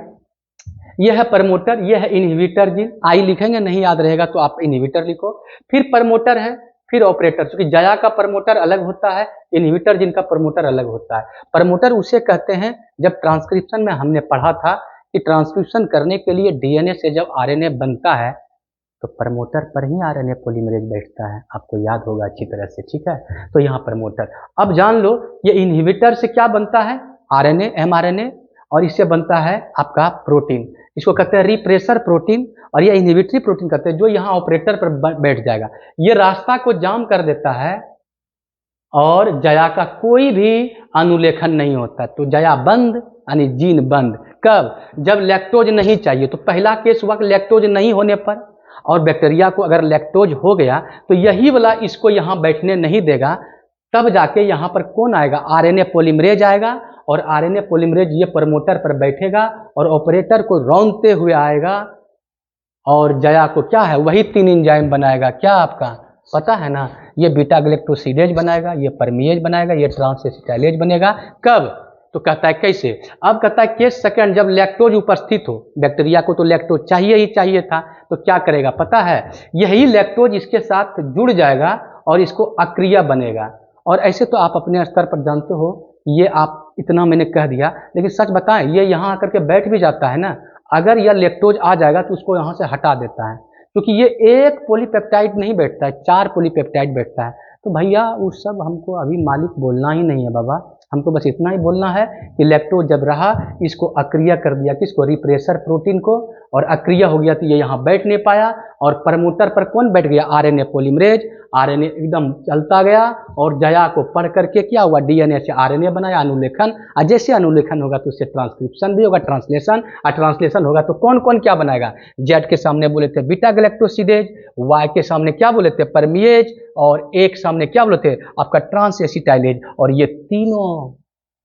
यह है प्रमोटर, यह है इनहिबिटर जीन। आई लिखेंगे, नहीं याद रहेगा तो आप इनहिबिटर लिखो। फिर प्रमोटर है, फिर ऑपरेटर। क्योंकि जया का प्रमोटर अलग होता है, इनहिबिटर जीन का प्रमोटर अलग होता है। प्रमोटर उसे कहते हैं, जब ट्रांसक्रिप्शन में हमने पढ़ा था कि ट्रांसक्रिप्शन करने के लिए डीएनए से जब आरएनए बनता है तो प्रमोटर पर ही आरएनए पॉलीमरेज बैठता है, आपको याद होगा अच्छी तरह से, ठीक है। तो यहाँ प्रमोटर। अब जान लो ये इनहिबिटर से क्या बनता है, आरएनए, एमआरएनए, और इससे बनता है आपका प्रोटीन। इसको कहते हैं रिप्रेसर प्रोटीन, और ये इनहिबिटरी प्रोटीन कहते हैं, जो यहाँ ऑपरेटर पर बैठ जाएगा। ये रास्ता को जाम कर देता है और जया का कोई भी अनुलेखन नहीं होता। तो जया बंद, यानी जीन बंद। कब? जब लैक्टोज नहीं चाहिए। तो पहला केस हुआ कि लैक्टोज नहीं होने पर, और बैक्टीरिया को अगर लैक्टोज हो गया तो यही वाला इसको यहाँ बैठने नहीं देगा। तब जाके यहाँ पर कौन आएगा, आरएनए पॉलीमरेज आएगा, और आरएनए पॉलीमरेज ये प्रमोटर पर बैठेगा और ऑपरेटर को रौंदते हुए आएगा, और जया को क्या है, वही 3 एंजाइम बनाएगा। क्या आपका पता है ना, ये बीटा गैलेक्टोसिडेज बनाएगा, ये परमिएज बनाएगा, ये ट्रांस एसिटाइलेज बनेगा। कब? तो कहता है कैसे। अब कहता है केस सेकंड, जब लैक्टोज उपस्थित हो, बैक्टीरिया को तो लैक्टोज चाहिए ही चाहिए था, तो क्या करेगा पता है, यही लैक्टोज इसके साथ जुड़ जाएगा और इसको अक्रिया बनेगा। और ऐसे तो आप अपने स्तर पर जानते हो, ये आप इतना मैंने कह दिया, लेकिन सच बताएं ये यहाँ आकर के बैठ भी जाता है ना। अगर यह लैक्टोज आ जाएगा तो उसको यहाँ से हटा देता है, क्योंकि ये एक पॉलीपेप्टाइड नहीं बैठता है, 4 पॉलीपेप्टाइड बैठता है। तो भैया उस सब हमको अभी मालिक बोलना ही नहीं है बाबा, हमको बस इतना ही बोलना है कि लैक्टोज जब रहा इसको अक्रिया कर दिया, किसको, रिप्रेसर प्रोटीन को, और अक्रिया हो गया तो ये यहाँ बैठ नहीं पाया, और प्रमोटर पर कौन बैठ गया, आरएनए पॉलीमरेज। आरएनए एकदम चलता गया और जया को पढ़ करके क्या हुआ, डीएनए से आरएनए बनाया, अनुलेखन, और जैसे अनुलेखन होगा तो उससे ट्रांसक्रिप्शन भी होगा, ट्रांसलेशन, और ट्रांसलेशन होगा तो कौन कौन क्या बनाएगा, जेड के सामने बोले थे बीटा गैलेक्टोसिडेज, वाई के सामने क्या बोले थे, परमिएज, और एक सामने क्या बोले थे आपका ट्रांस एसिटाइलेज। और ये तीनों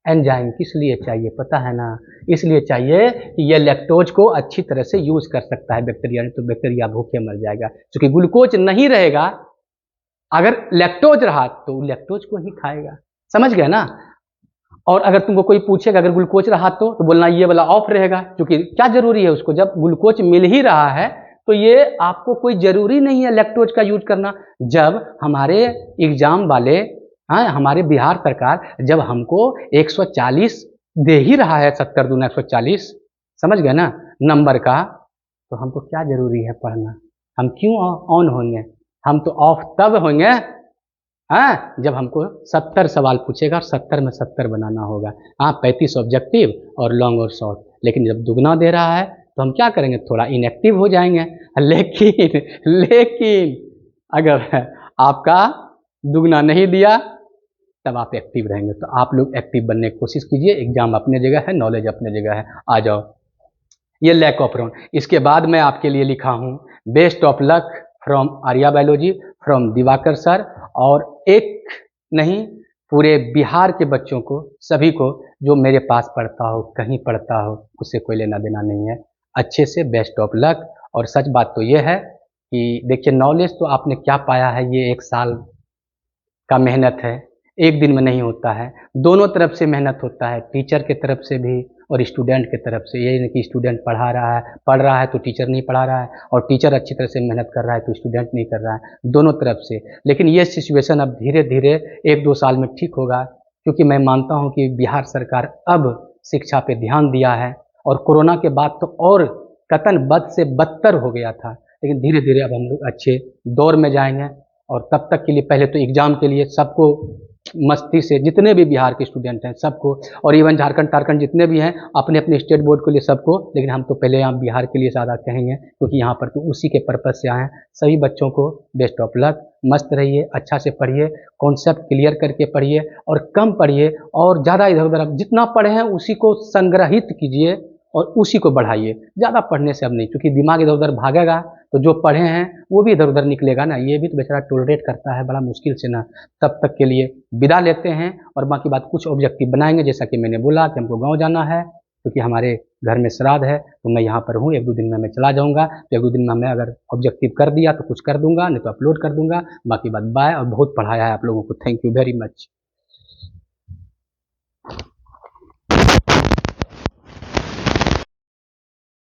एंजाइम किस लिए चाहिए पता है ना, इसलिए चाहिए कि ये लैक्टोज को अच्छी तरह से यूज कर सकता है बैक्टीरिया, नहीं तो बैक्टीरिया भूखे मर जाएगा, क्योंकि ग्लूकोज नहीं रहेगा। अगर लैक्टोज रहा तो लैक्टोज को ही खाएगा, समझ गए ना। और अगर तुमको कोई पूछेगा अगर ग्लूकोज रहा तो बोलना ये वाला ऑफ रहेगा, क्योंकि क्या जरूरी है उसको, जब ग्लूकोज मिल ही रहा है तो ये आपको कोई जरूरी नहीं है लैक्टोज का यूज करना। जब हमारे एग्जाम वाले, हाँ, हमारे बिहार सरकार जब हमको 140 दे ही रहा है, 70 दूना 140, समझ गए ना नंबर का, तो हमको क्या जरूरी है पढ़ना, हम क्यों ऑन होंगे? हम तो ऑफ तब होंगे, हाँ, जब हमको 70 सवाल पूछेगा और 70 में 70 बनाना होगा। हाँ, 35 ऑब्जेक्टिव और लॉन्ग और शॉर्ट, लेकिन जब दुगना दे रहा है तो हम क्या करेंगे? थोड़ा इनएक्टिव हो जाएंगे। लेकिन अगर आपका दुगना नहीं दिया तब आप एक्टिव रहेंगे। तो आप लोग एक्टिव बनने की कोशिश कीजिए। एग्जाम अपने जगह है, नॉलेज अपने जगह है। आ जाओ, ये लैक ऑफ राउंड। इसके बाद मैं आपके लिए लिखा हूँ best of luck from Arya biology from Diwakar sir. और एक नहीं, पूरे बिहार के बच्चों को, सभी को जो मेरे पास पढ़ता हो, कहीं पढ़ता हो, उससे कोई लेना देना नहीं है। अच्छे से बेस्ट ऑफ लक। और सच बात तो ये है कि देखिए, नॉलेज तो आपने क्या पाया है, ये 1 साल का मेहनत है, एक दिन में नहीं होता है। दोनों तरफ से मेहनत होता है, टीचर के तरफ से भी और स्टूडेंट के तरफ से। ये नहीं कि स्टूडेंट पढ़ रहा है तो टीचर नहीं पढ़ा रहा है, और टीचर अच्छी तरह से मेहनत कर रहा है तो स्टूडेंट नहीं कर रहा है, दोनों तरफ से। लेकिन ये सिचुएशन अब धीरे धीरे 1-2 साल में ठीक होगा, क्योंकि मैं मानता हूँ कि बिहार सरकार अब शिक्षा पे ध्यान दिया है। और कोरोना के बाद तो और कतन बद से बदतर हो गया था, लेकिन धीरे धीरे अब हम लोग अच्छे दौर में जाएंगे। और तब तक के लिए पहले तो एग्जाम के लिए सबको मस्ती से, जितने भी बिहार के स्टूडेंट हैं सबको, और इवन झारखंड जितने भी हैं, अपने अपने स्टेट बोर्ड के लिए सबको, लेकिन हम तो पहले यहाँ बिहार के लिए ज़्यादा कहेंगे, क्योंकि यहाँ पर तो उसी के पर्पज़ से आए हैं। सभी बच्चों को बेस्ट ऑफ लक। मस्त रहिए, अच्छा से पढ़िए, कॉन्सेप्ट क्लियर करके पढ़िए, और कम पढ़िए, और ज़्यादा इधर उधर जितना पढ़े हैं उसी को संग्रहित कीजिए और उसी को बढ़ाइए। ज़्यादा पढ़ने से अब नहीं, क्योंकि दिमाग इधर उधर भागेगा तो जो पढ़े हैं वो भी इधर उधर निकलेगा ना। ये भी तो बेचारा टॉलरेट करता है बड़ा मुश्किल से ना। तब तक के लिए विदा लेते हैं, और बाकी बात कुछ ऑब्जेक्टिव बनाएंगे, जैसा कि मैंने बोला कि हमको गाँव जाना है, क्योंकि हमारे घर में श्राद्ध है, तो मैं यहाँ पर हूँ। 1-2 दिन में मैं चला जाऊँगा, तो 1-2 दिन में मैं अगर ऑब्जेक्टिव कर दिया तो कुछ कर दूंगा, नहीं तो अपलोड कर दूंगा। बाकी बात बाय। और बहुत पढ़ाया है आप लोगों को, थैंक यू वेरी मच।